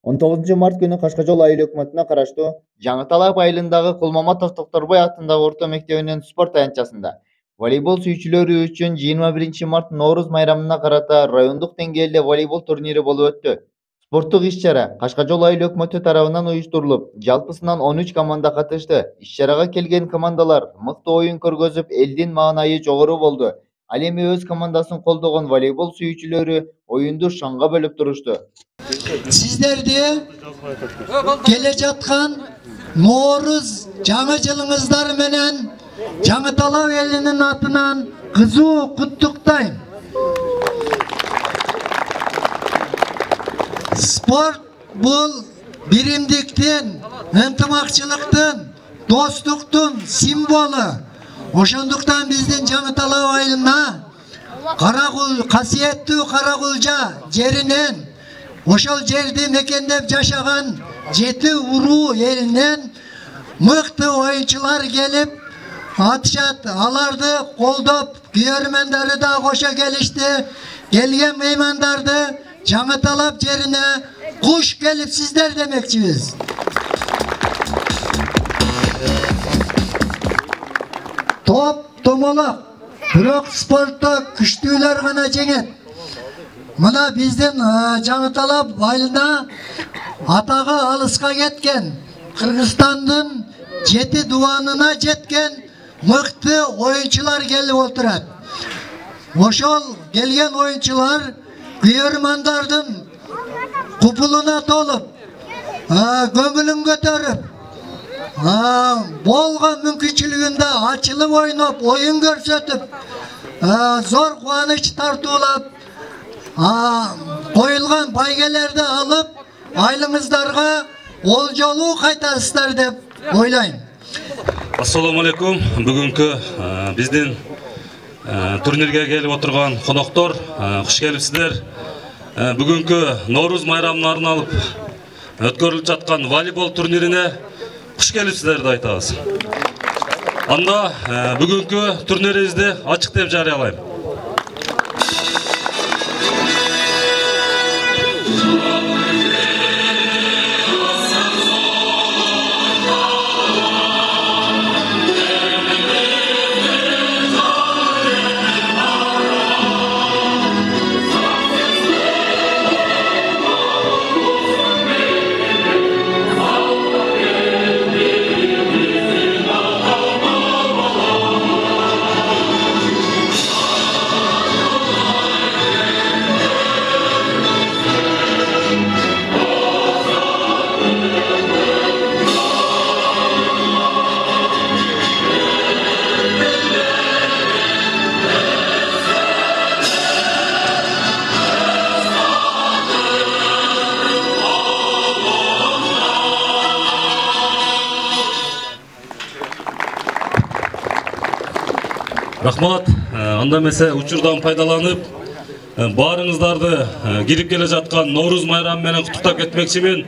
19 март күнү Кашкажол айыл өкмөтүнө караштуу Жаңы Талап айылындагы Кулмаматов Токторбой атындагы орто мектебинин спорт аянтчасында волейбол сүйүүчүлөрү үчүн 21 март Нооруз майрамына карата райондук деңгээлде волейбол турнири болуп өттү. Спорттук иш-чара Кашкажол айыл өкмөтү тарабынан уюштурулуп, жалпысынан 13 команда катышты. Иш-чарага келген командалар мыкты оюн көргөзүп, элдин маанайы жогору болду. Ал эми өз командасын колдогон волейбол сүйүүчүлөрү оюнду шаңга бөлүп турушту. Sizlerде келе жаткан Нооруз жаңы жылыңыздар менен Жаңы Талап элинин атынан кызуу куттуктайм. Спорт бул биримдиктин, ынтымакчылыктын, достуктун символу. Ошондуктан биздин Жаңы Талап айылына касиеттүү Каракулжа жеринен ошол жерди мекендеп жашаган 7 уруу элинен мыкты оюнчулар келип атышат. Аларды колдоп, күйөрмөндөрү да кошо келишти. Келген меймандарды Жаңы Талап жерине куш келипсиздер демекчибиз. Топ томолок, бирок спортто күчтүүлөр гана жеңет. Мына биздин Жаңы Талап айылына атагы алыска кеткен, Кыргызстандын 7 дубанына жеткен мыкты оюнчулар келип отурат. Ошол келген оюнчулар күйөрмандардын купулуна толуп, көңүлүн көтөрүп, болгон мүмкүнчүлүгүндө ачылып ойноп, оюн көрсөтүп, зор кубаныч тартуулап, коюлган байгелерди алып, айылыңыздарга олжолуу кайтасыздар деп ойлойм. Ассаламу алейкум. Бүгүнкү биздин турнирге келип отурган коноктор, куш келипсиздер. Бүгүнкү Нооруз майрамына арналып өткөрүлүп жаткан волейбол турнирине куш келипсиздер деп айтабыз. Анда бүгүнкү турнирибизди ачык деп жарыялайм. Рахмат. Анда месе учурдан пайдаланып, баарыңыздарды кирип келе жаткан Нооруз майрамы менен куттуктап кетмекчимин.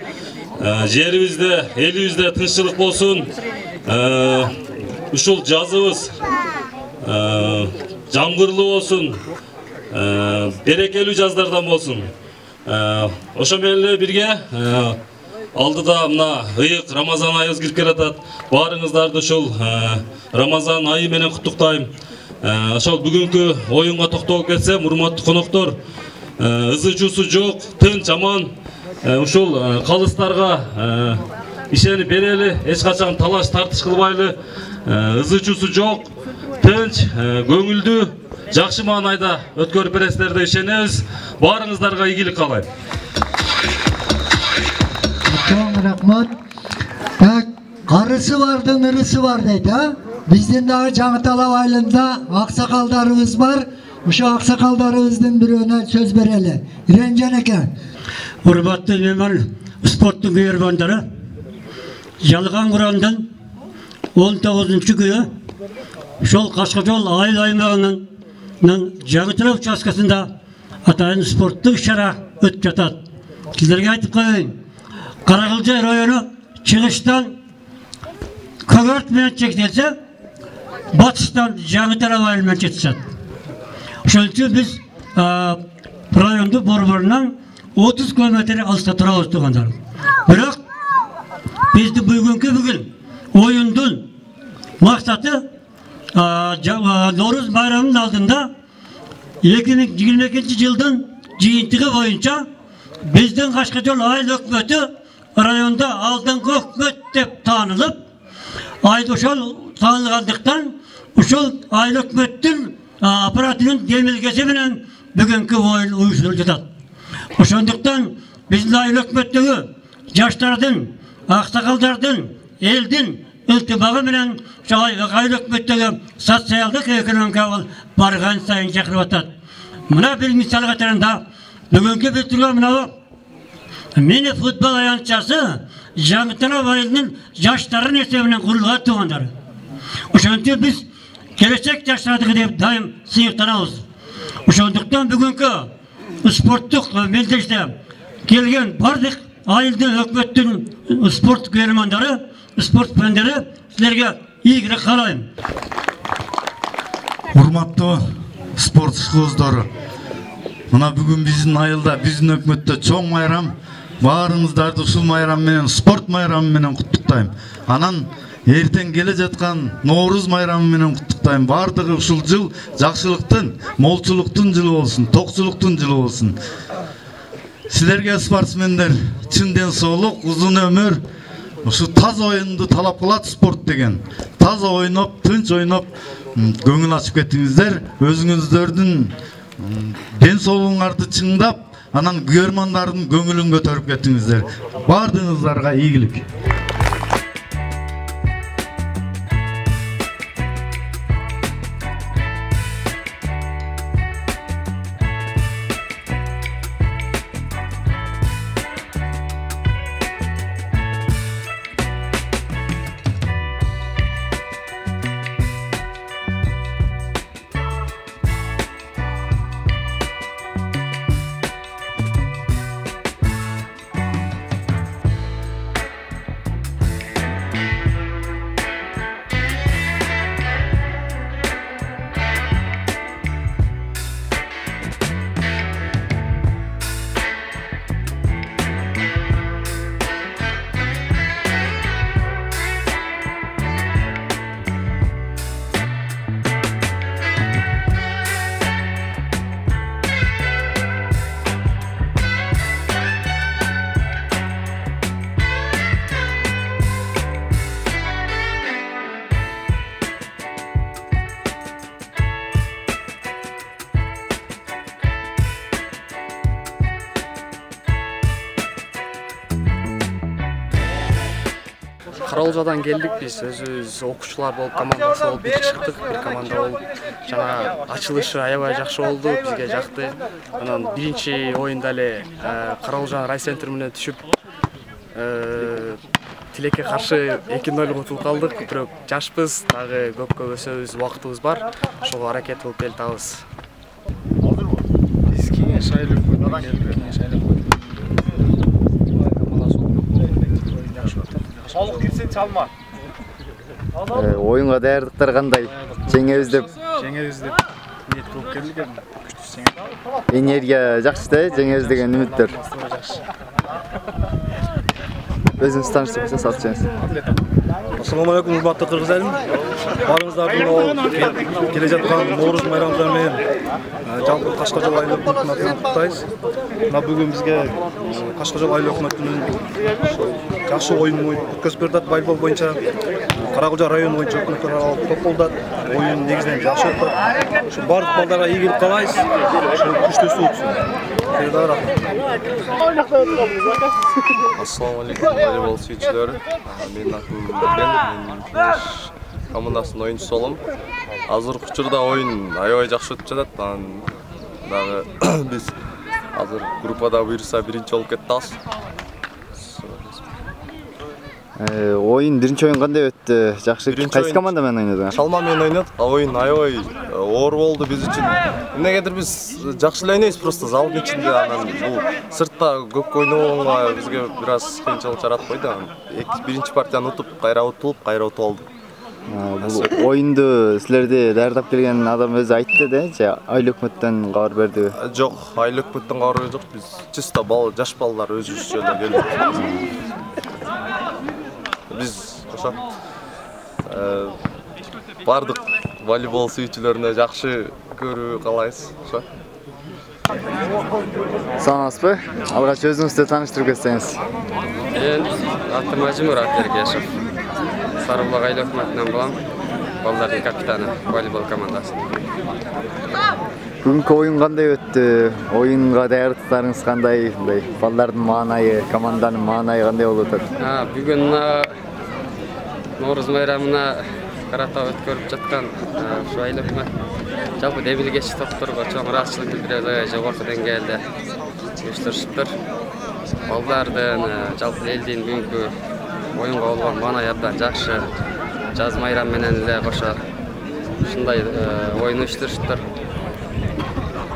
Жерибизде, элибизде тынччылык болсун. Ушул жазыбыз жамгырлуу болсун. Берекелүү жаздардан болсун. Ошо менен эле бирге алдыда мына ыйык Рамазан айыбыз кирип келатат. Баарыңыздарды ушул Рамазан айы менен куттуктайм. Ошол бүгүнкү оюнга токтолуп кетсем, урматтуу коноктор, ызы чуусу жок, тынч аман, ушул калыстарга ишенип берели, эч качан талаш тартыш кылбайлы, ызы чуусу жок, тынч, көңүлдүү, жакшы маанайда өткөрүп бересиздер деп ишенебиз. Баарыңыздарга ийгилик каалайм. Рахмат. Карысы бардын ырысы бар дейт, Биздин дагы Жаңы Талап айылында аксакалдарыбыз бар. Ошо аксакалдарыбыздын бирөөнө сөз берели. Иренжан эке. Урматтуу мейман, спорттун күйөрмөндөрү, Жалган Курандын 19-күнү ошол Кашкажол айыл аймагынын Жаңы Талап участкасында атайын спорттук иш-чара өтүп жатат. Сиздерге айтып коеюн, Каракулжа району чыгыштан Көгөрт менен чектелсе, батыштан Жаңы Талап айылы менен чектешет. Ошол үчүн биз райондун борборунан 30 километр алыста турабыз туугандар. Biroq bizde bugün oyundun maksatı Novruz bayramının aldığında 2022 yıldan jiyintiği boyunca bizden Kaşkajol Ayıl Hökmeti rayonda aldınғы hökmet dep tanılıp ошол tanılgandıktan ошол Ayıl Hökmet'tin aparatının demilgesi bilen bugünkü oyun uyuşturulып жатат. Ошондуктан биздин Ayıl Hökmet'teki жаштардын, аксакалдардын, элдин iltibagı bilen Ayıl Hökmet'teki sosyaldık ekonomik bargan sayın çakırıp atat. Mına bir misal katarında bugünkü bir türlü mına mini futbol ayançası Жаңытала Bayılı'nın yaşların esebinden kurulğa tuğanları. Oşontu biz gelecek yaşlardık deyip daim sıyıktanağız. Oşonduktan bugünkü sportluk meclisde gelgen bardık Ayıl'ın Hökmet'tin sport görmanları, sport fenleri sizlerge iyi kalayım. Урматтуу спорт ишкөздөрү, мына бүгүн биздин айылда, биздин өкмөттө чоң майрам. Баарыңыздарды ушул майрам менен, спорт майрамы менен куттуктайм. Анан эртең келе жаткан Ноорuz майрамы менен куттуктайм. Бардыгы ушул жыл жакшылыктын, молчулуктун жылы болсун, токчулуктун жылы болсун. Силерге спортсмендер чын ден соолук, узун өмүр. Ушу таза оюнду талап кылат спорт деген. Таза ойноп, тынч ойноп, көңүл ачып кеттиңиздер. Өзүңүздөрдүн ден соолугуңарды чыңдап, анан көрмандардын көңүлүн көтөрүп кеттиңиздер. Бардыгыңыздарга ийгилик. Каралжадан келдик биз, өзүбүз окуучулар болуп командасы болуп бир чыктык, бир команда болуп. Жана ачылышы аябай жакшы болду, бизге жакты. Анан биринчи оюнда эле Каралжан райцентр менен түшүп Тилекке каршы 2-0 утулуп калдык. Бирок жашпыз, дагы көпкө өсөбүз, убактыбыз бар. Ошого аракет кылып келатабыз. Биз кеңеш айлык Солук кирсең чалма. Оюнга даярдыктар кандай? Жеңебиз деп ниет кылып келдик эми. Күчтүү жеңет. энергия жакшы да, жеңебиз деген үмүттөр. Өзүңүз тааныштырып койсоңуз атчыңыз. Assalamu alaikum, урматтуу кыргыз элим. Баарыңыздардын келе жаткан Ноорuz майрамыңыздар менен жалпы Кашкажол айыл өкмөтүнүн атынан куттуктайбыз. Мына бүгүн бизге Кашкажол айыл өкмөтүнүн жакшы оюн өткөзүп берди. Волейбол боюнча Каракулча району боюнча өкмөттөр аралык топ болду. Оюн негизинен жакшы өттү. Ушу бардык балдарга ийгилик каалайбыз. Ушу күчтүүсү Assalamu alaikum voleybol sүйүүчүлөрү. Менин атым Бен, мен командасынын оюнчусу болом. Азыркы учурда оюн аябай жакшы өтүп жатат. Дагы биз азыр группада буюрса биринчи болуп кеттабыз. Оюн биринчи оюн кандай өттү? Жакшы. Кайсы команда менен ойнодуңар? Шалма менен ойнодук. Оюн аябай оор болду биз үчүн. Эмнегедир биз жакшы эле ойнойбуз, просто залдын ичинде анан бул сыртта көп ойногонго бизге бир аз кыйынчылык жаратып койду. Биринчи партияны утуп, кайра утулуп алдык. Бул оюнду силерди даярдап келген адам өзү айтты да, айыл өкмөттөн кабар берди. Жок, айыл өкмөттөн кабар жок. Биз чисто жаш балдар өзүбүз эле келдик. Биз ошо бардык волейбол сүйүүчүлөрүнө жакшы көрүү каалайбыз. Ошо. Саламатсызбы? Алгач өзүңүздү тааныштырып кетсеңиз. Мен атым Ажимурат Эргешев. Сарыбулак айыл өкмөтүнөн болом. Балдардын капитаны волейбол командасынын. Бүгүнкү оюн кандай өттү? Оюнга даярдыктарыңыз кандай? Балдардын маанайы, команданын маанайы кандай болуп атат? Бүгүн Норуз майрамына карата өткөрүп жаткан ушу айыл өкмөт жалпы демилгечи топторго чоң ыраазычылык билдирет, жогорку деңгээлде уюштурушуптур. Балдардын жалпы элдин бүгүнкү оюнга болгон маанайы абдан жакшы. Жаз майрам менен эле кошо ушундай оюн уюштурушуптур.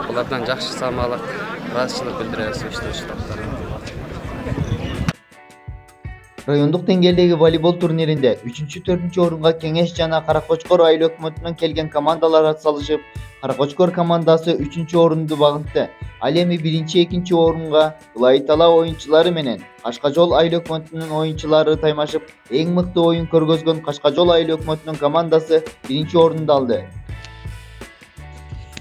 Булардан жакшы самаалык, ыраазычылык билдиребиз уюштуруш топторуна. Райондук деңгээлдеги волейбол турниринде 3-4 орунга Кеңеш жана Каракочкор айыл өкмөтүнөн келген командалар атсалышып, Каракочкор командасы 3 орунду багынтты. Ал эми 1-2 орунга Ылай Тала оюнчулары менен Кашкажол айыл өкмөтүнүн оюнчулары таймашып, эң мыкты оюн көргөзгөн Кашкажол айыл өкмөтүнүн командасы 1 орунду алды.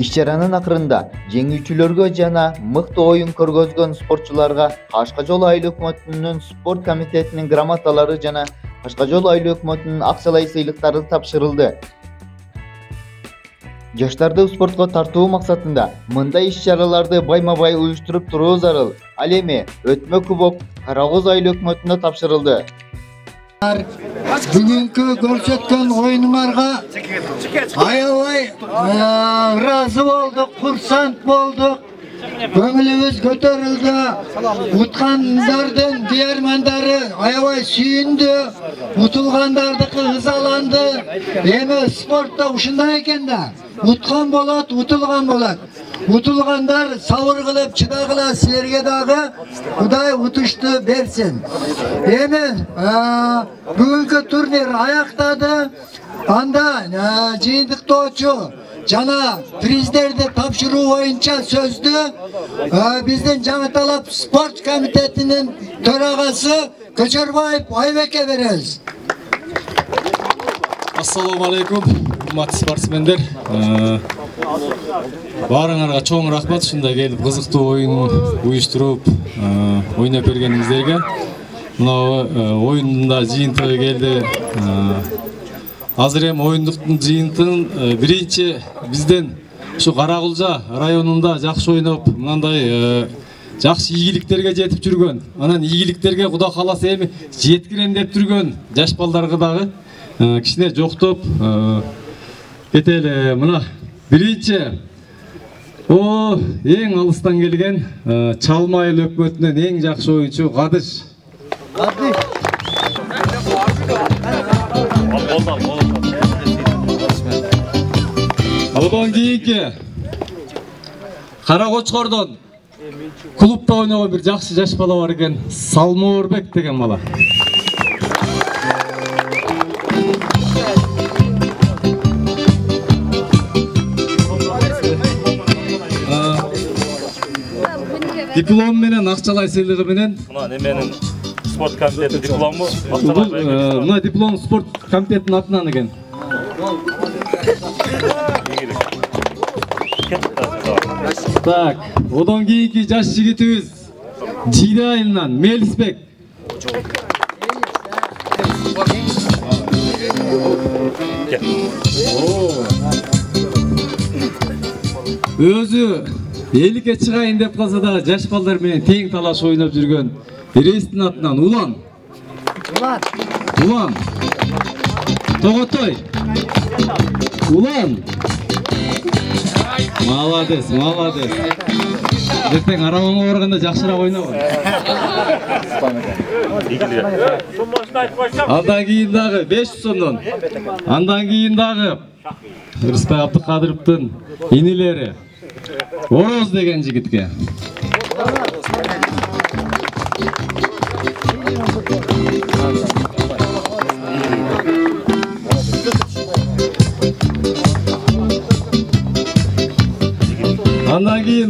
Иш-чаранын акырында жеңүүчүлөргө жана мыкты оюн көргөзгөн спортчуларга Кашкажол айыл өкмөтүнүн спорт комитетинин грамоталары жана Кашкажол айыл өкмөтүнүн акчалай сыйлыктары тапшырылды. Жаштарды спортко тартуу максатында мындай иш-чараларды байма-бай уюштуруп туруу зарыл. Ал эми өтмө кубок Карагоз айыл өкмөтүнө тапшырылды. Бүгүнкү көрсөткөн оюнуңарга аябай ыраазы болдук, курсант болдук. Көңүлүбүз көтөрүлдү. Уткандардын диярмандары аябай сүйүндү. Утулгандардыкы ызаланды. Эми спортто ушундай экен да. Уткан болот, утулган болот. Утулгандар сабыр кылып чыдагыла, силерге дагы Кудай утушту берсин. Эми бүгүнкү турнир аяктады. Анда жыйынтыктоочу жана приздерди тапшыруу боюнча сөздү биздин Жаңыталап спорт комитетинин төрагасы Көчөрбаев Айбекке беребиз. Ассаламу алейкум, урматтуу спортсмендер. Баарыңарга чоң рахмат, ушундай келип кызыктуу оюн уюштуруп ойноп бергениңиздерге. Мына оюнда жыйынтыгы келди. Азыр эми оюндуктун жыйынтыгын биринчи бизден ушу Каракулжа районунда жакшы ойноп, мындай жакшы ийгиликтерге жетип жүргөн, анан ийгиликтерге Кудай кааласа эми жеткирем деп жүргөн жаш балдарга дагы кичине жоктоп кетели. Мына биринчи эң алыстан келген Чалма айыл өкмөтүнөн эң жакшы оюнчу Кадыш. Одан кийинки Каракочкордон клубда ойногон бир жакшы жаш бала бар экен, Салмоорбек деген бала. Диплом менен, акчалай сыйлыгы менен. Мына неменин спорт комитетинин диплому. Мына диплом спорт комитетинин атынан экен. Так, одан кийинки жаш жигитибиз Жиде айылынан Мелисбек. Өзү эликке чыгайын деп калса да жаш балдар менен тең талаш ойноп жүргөн рейстин атынан Улан. Тоготой. Улан. Молодец. Ертең арабаңа барганда жакшыраак ойногон. Андан кийин дагы 500 сомдон. Андан кийин дагы Рыспай Абдыкадыровдун инилери Ороз деген жигитке.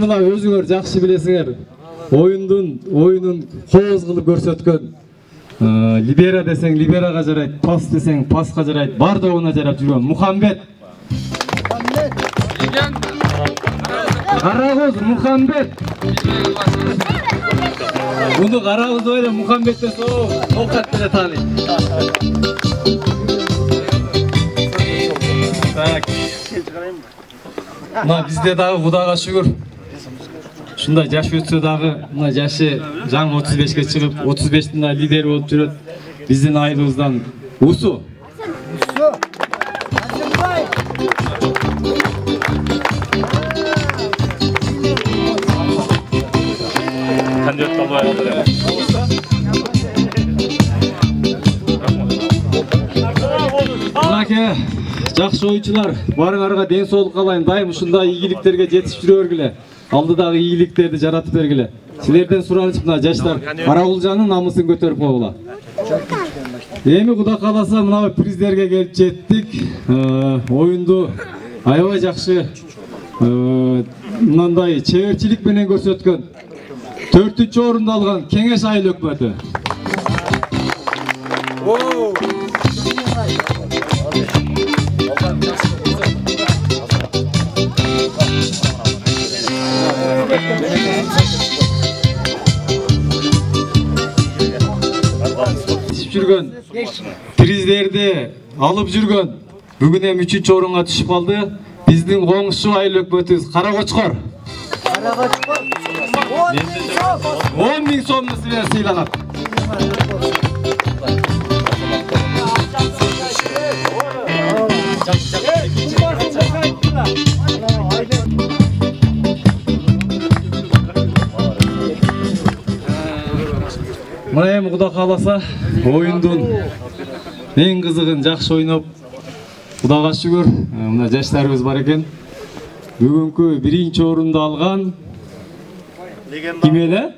мына өзүңөр жакшы билесиңер. Oyunun кооз кылып көрсөткөн. Либера десең либерага жарайт, пас десең паска жарайт, бардыгына жарап жүргөн Мухамбет. Карагөз Мухамбет. Bunu Karagöz öyle Muhammed'de soğuk. Tokat bile tani. Tak. Mına bizde dağı Kudaga şükür. Şunda yaş ötse dağı, mına yaşı can 35'e çıkıp 35'ten lider olup жүрөт. Bizden ayrılığımızdan Usu. Kandidat kalmaya Mınake, жақсы oyuncular, barыңарга ден соолук каалайм. Дайым ушундай ийгиликтерге жетип жүрө бергиле. Алдыдагы ийгиликтерди жаратып бергиле. Силерден сураныч мына жаштар Карагулжанын намысын көтөрүп койгула. Эми Кудай кааласа мына приздерге келип жеттик. Оюнду аябай жакшы мындай чеберчилик менен көрсөткөн 4-чү орунду алган Кеңеш айыл өкмөтү. Жүргөн приздерди алып жүргөн бүгүн эми 3-чү орунга түшүп калды. Биздин коңшу айыл өкмөтүбүз Карагочкор. 10 000 сомду силер сыйланат. Мына эми Кудай кааласа оюндун эң кызыгын жакшы ойноп, Кудайга шүгүр, мына жаштарыбыз бар экен. Бүгүнкү 1-чи орунду алган ким эле?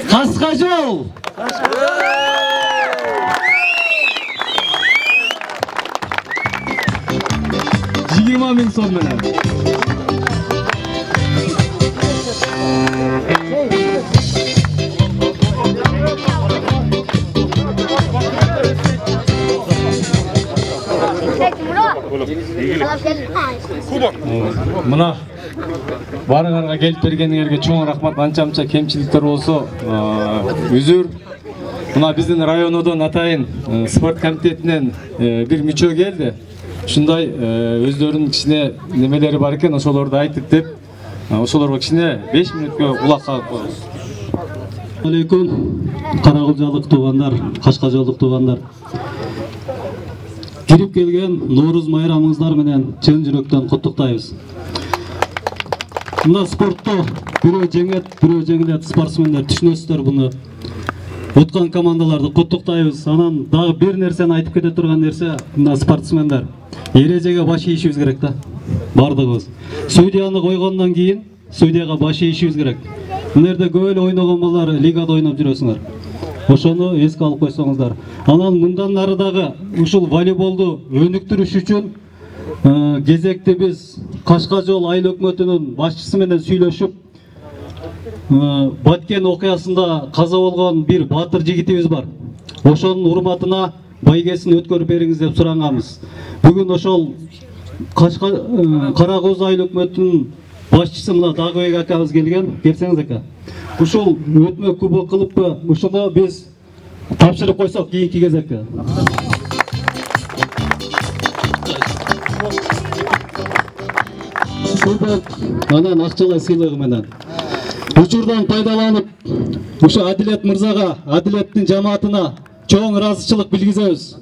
Каскажол. 20 000 сом менен. Мына барыңарга келип бергениңерге чоң рахмат. Анча-мынча кемчиликтер болсо үзүр. Мына биздин районодон атайын спорт комитетинен бир мүчө келди. Ушундай өздөрүнүн кичине немелери бар экен, ошолорду айтып деп, ошолорго кичине 5 мүнөткө кулак кагып коебуз. Алейкум, Карагулжалык туугандар, Кашкажолдук туугандар. Кирип келген Норуз майрамыңыздар менен чын жүрөктөн куттуктайбыз. Мына спортто бирөө жеңет, бирөө жеңилет спортсмендер, түшүнөсүздөр буну. Уткан командаларды куттуктайбыз. Анан дагы бир нерсени айтып кете турган нерсе, мына спортсмендер эрежеге баш ийишибиз керек да. Бардыгыбыз. Судьяны койгондон кийин судьяга баш ийишибиз керек. Мына жерде көп эле ойногон балдар лигада ойноп жүрөсүңөр. Ошону эске алып койсоңуздар. Анан мындан нары дагы ушул волейболду өнүктүрүш үчүн кезекте биз Кашкажол айыл өкмөтүнүн башчысы менен сүйлөшүп, Баткен окуясында каза болгон бир батыр жигитибиз бар. Ошонун урматына байгесин өткөрүп бериңиз деп суранганбыз. Бүгүн ошол Карагөз айыл өкмөтүнүн башчысы мына Дагыбек акабыз келген. Келсеңиз ака. Ушул өтмө кубок кылыппы, ушуну биз тапшырып койсок кийинки кезекке. Анан акчалай сыйлыгы менен. Учурдан пайдаланып, ушу Адилет мырзага, Адилеттин жамаатына чоң ыраазычылык билгизебиз.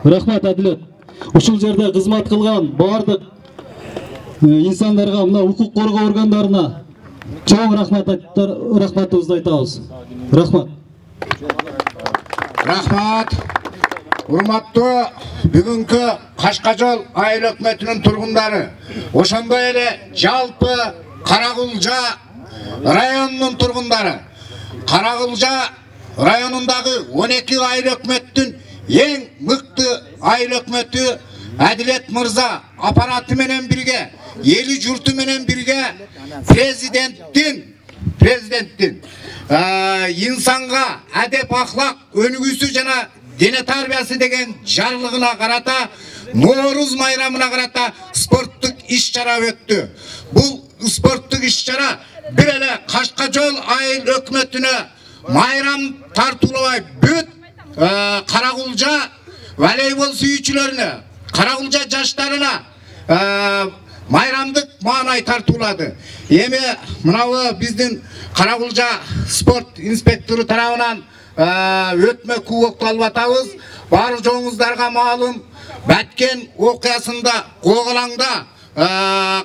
Рахмат Адилет. Ушул жерде кызмат кылган бардык инсандарга, мына укук коргоо органдарына чоң рахматыбызды айтабыз. Рахмат. Рахмат. Урматтуу бүгүнкү Кашкажол айыл өкмөтүнүн тургундары, ошондой эле жалпы Карагулжа районунун тургундары, Карагулжа районундагы 12 айыл өкмөттүн эң мыкты айыл өкмөтү Адилет мырза аппараты менен бирге eli jurtu menen birge prezidentin insanga adep ahlak önügüsü jana dene tarbiyası деген жарлыгына карата Nooruz bayramına karata sportluk iş-çara öttü. Bu sportluk iş-çara bir ele Kaşkajol ayıl hökümetine bayram tartılabay büt Karagulca voleybol sүйүүчүлөрүнө, Karagulca жаштарына bayramdık manay tartuladı. Эми мынабы биздин Karagulca sport inspektörü tarafından ötme kuboktu alып атабыз. Бар жоңуздарга маалым, Бәткен окуясында Коголаңда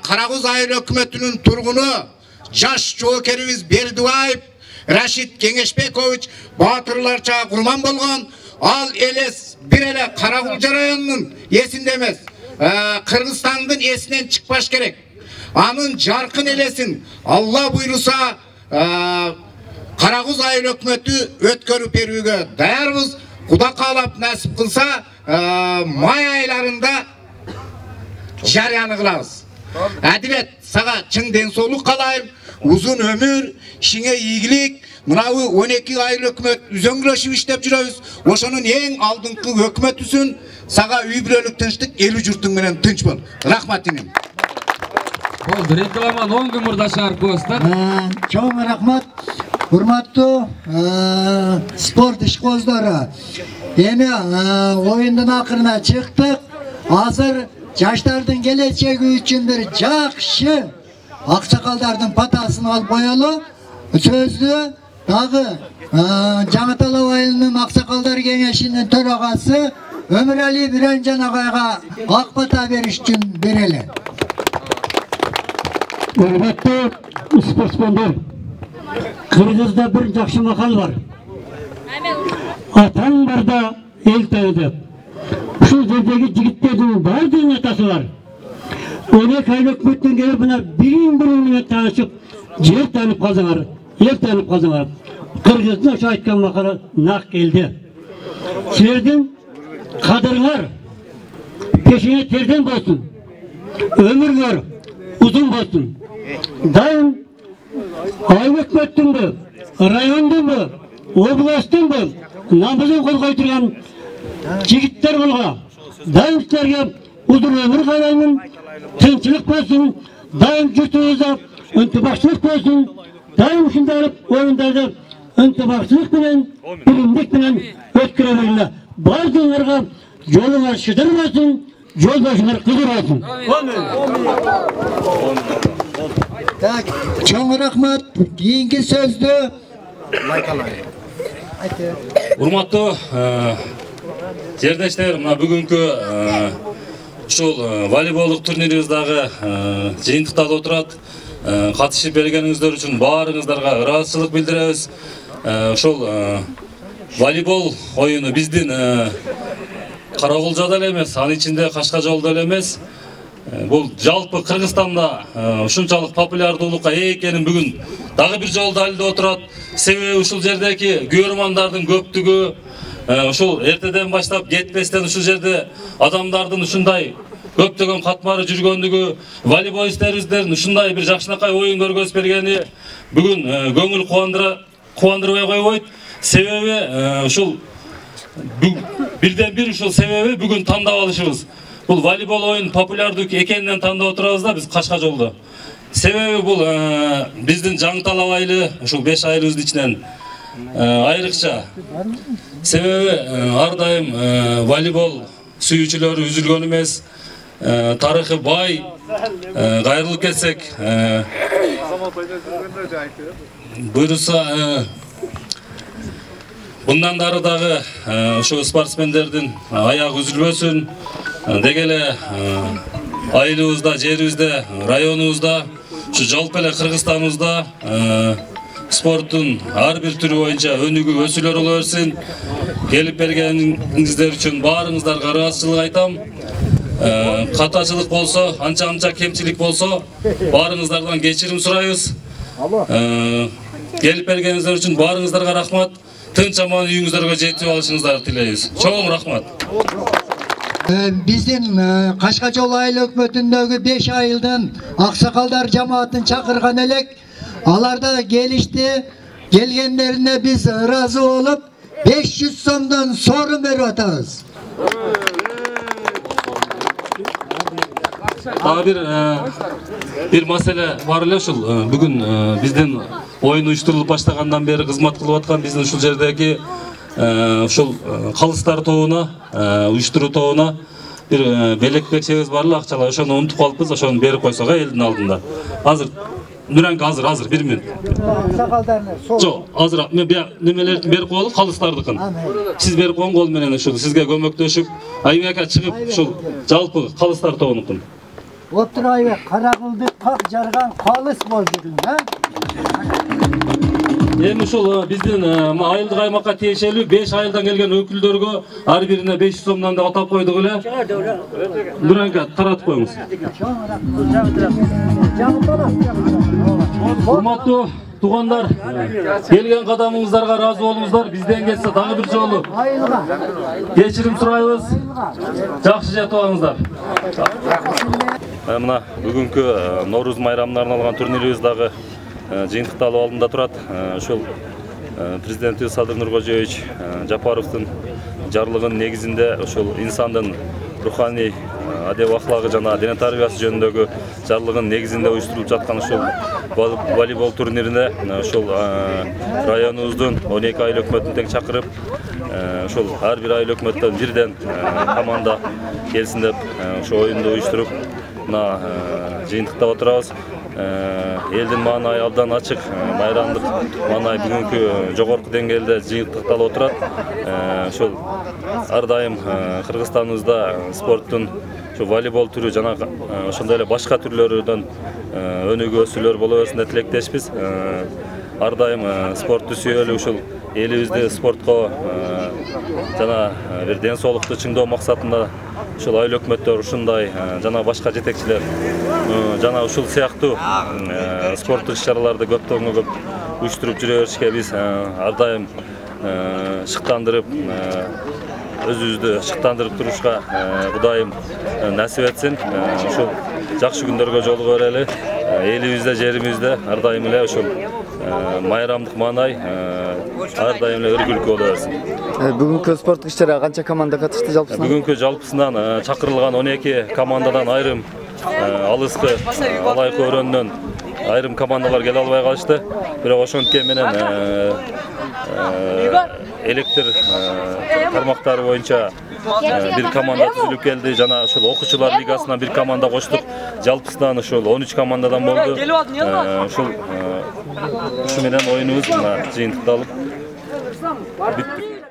Карагуз айыл өкмөтүнүн тургуну жаш жоокерибиз Бердибаев Рашид Кеңешбекович баатырларча курман болгон. Ал элес бир эле Карагулча районунун эсинде эмес, Кыргызстандын эсинен чыкпаш керек. Анын жаркын элесин Алла буйруса Карагуз айыл өкмөтү өткөрүп берүүгө даярбыз. Kuda kalap nasip kılsa may aylarında jaryanı kılabız. Adibet sağa çın densoluk kalayım, uzun ömür, işine iyilik. Mınavı 12 ayıl hükümet üzöngüleşip işlep жүрөбүz. Oşonun en aldınкы hükümetüsün sağa üybürölük tınçtık, eli jurtun menen tınç bol. Rahmat inem. Oldu, reklaman 10 gün murdaşar postlar. Çoğun rahmat. Hurmatlı sport işgozları. Yeni oyundan akırına çıktık. Hazır yaşlardın geleceği için bir jakşı aksakaldardan patasını alıp koyalı. Sözlü dağı Жаңытала айылının Aksakalдар Kengeşi'nin төрағасы Ömürali Birencan ağayga akpata veriş için bereli. Hürmetli sportsmenler, Kırgız'da bir jakşı makal var. Atan barda el tövdü. Şu yerdeki jigitlerдің bardığın atası var. 12 aylık hükümetten gelip buna birin tanışıp yer tanıp kazanır. Yer tanıp kazanır. Kırgız'da şu aytkan makalı nak geldi. Sizlerden kadırlar peşine terden bolsun. Ömürler uzun bolsun. Daim aylık hükümetten mi, rayondan mı, oblastın mı, namazın kol koyturgan jigitler bolga. Daim sizlerge uzun ömür kaylayın, tinçlik bolsun, daim jurtubuzda ıntыбакчылык bolsun, daim ушундай oyunlarda ıntыбакчылыk bilen, bilimlik bilen ötküre verildi. Bardığınlarga yolunlar şıdırmasın, yoldaşlar kıdırmasın. Tak, çoğun rahmat. Keyinki sözdü. Урматтуу жердештер, мына бүгүнкү ушул волейболдук турнирибиздагы жыйынтыкталып отурат. Катышып бергениңиздер үчүн баарыңыздарга ыраазычылык билдиребиз. Ушул волейбол оюну биздин Карагулжада эле эмес, анын ичинде Кашкажолдо эле эмес, бул жалпы Кыргызстанда ушунчалык популярдуулукка ээ экенин бүгүн дагы бир жолу далилдеп отурат. Себеби ушул жердеги көрөрмандардын көптүгү ушул эртеден баштап кетпестен ушул жерде адамдардын ушундай көптөгөн катмары жүргөндүгү, волейболисттерибиздин ушундай бир жакшынакай оюн көргөзүп бергени бүгүн көңүл кубандырбай койбойт. Себеби ушул бирден бир ушул себеби бүгүн тандап алышыбыз. Бул волейбол оюн популярдуу экенинен тандап отурабыз да биз Кашкажолдо. Себеби бул биздин Жаңытала айылы ушул 5 айылыбыздын ичинен айрыкча. Себеби ар дайым волейбол сүйүүчүлөрү үзүлгөн эмес, тарыхы бай. Кайрылып кетсек, буйруса bundan дары дагы ошо спортсмендердин аягы үзүлбөсүн деги эле айылыбызда, жерибизде, районубузда, ушу жалпы эле Кыргызстаныбызда спорттун ар бир түрү боюнча өнүгүп өсүүлөр боло берсин. Келип бергениңиздер үчүн баарыңыздарга ыраазычылык айтам. Катачылык болсо, анча кемчилик болсо, баарыңыздардан кечирим сурайбыз. Келип бергениңиздер үчүн баарыңыздарга рахмат. Тынч аман үйүңүздөргө жетип алышыңыздарды тилейбиз. Чоң рахмат. Биздин Кашкажол айыл өкмөтүндөгү 5 айылдын аксакалдар жамаатын чакырган элек. Алар да келишти. Келгендерине биз ыраазы болуп 500 сомдон сорун берип атабыз. Bir mesele var эле ушул бүгүн биздин оюн уюштурулуп баштагандан бери кызмат кылып аткан биздин ушул жердеги ушул калыстар тобуна уюштуруу тобуна бир белек бекчебиз бар эле акчалар, ошону унутуп калыппыз, ошону берип койсок элдин алдында. Азыр Нуренке азыр 1 минут. Жок, азыр мен немелерди берип коелу, калыстардыкын. Сиз берип койгон кол менен ушул сизге көмөктөшүп, Айбек чыгып ушул жалпы калыстар тобунукун. Оттур Айбек, каракылды как жарган калыс болдуң, а? Эми ушул биздин айылдык аймакка тиешелүү 5 айылдан келген өкүлдөргө ар бирине 500 сомдон да атап койдук эле. Нуренке таратып коюңуз. Урматтуу туугандар, келген кадамыңыздарга ыраазы болуңуздар. Бизден келсе дагы бир жолу кечирим сурайбыз. Жакшы жетип алыңыздар. Мына бүгүнкү Норуз майрамына арналган турнирибиз дагы жыйынтыкталуу алдында турат. Ошол президентибиз Садыр Нуркожоевич Жапаровдун жарлыгынын негизинде ошол инсандын руханий адеп ахлагы жана дене тарбиясы жөнүндөгү жарлыгынын негизинде уюштурулуп жаткан ушул волейбол турнирине ошол районубуздун 12 айыл өкмөтүн тең чакырып, ошол ар бир айыл өкмөттөн бирден команда келсин деп ошол оюнду уюштуруп мына жыйынтыктап отурабыз. Элдин маанайы абдан ачык, майрамдык маанай бүгүнкү жогорку деңгээлде жыйынтыкталып отурат. Ошол ар дайым Кыргызстаныбызда спорттун волейбол түрү жана ошондой эле башка түрлөрүнөн өнүгүү өсүүлөр боло берсин деп тилектешпиз. Ар дайым спортту сүйөлүп, ушул элибизди спортко жана бир ден соолукту чыңдоо максатында ушул айыл өкмөттөр ушундай жана башка жетекчилер жана ушул сыяктуу спорттук иш-чараларды көптөн көп уюштуруп жүрө беришке биз ар дайым шыктандырып, өзүбүздү шыктандырып турушка Кудайым насип этсин. Ушул жакшы күндөргө жолуго берели. Элибизде, жерибизде ар дайым эле ушул майрамдык маанай ар дайым эле өргүлүк боло берсин. Бүгүнкү спорттук иш-чарага канча команда катышты жалпысынан? Бүгүнкү жалпысынан чакырылган 12 командадан айрым алыскы алайкы өрөндөн айрым командалар келе албай калышты. Бирок ошонткен менен электр тармактары боюнча бир команда түзүлүп келди жана ушул окуучулар лигасынан бир команда коштук. Жалпысынан ушул 13 командадан болду. Ушу менен оюнубуз жыйынтыкталып бүттү.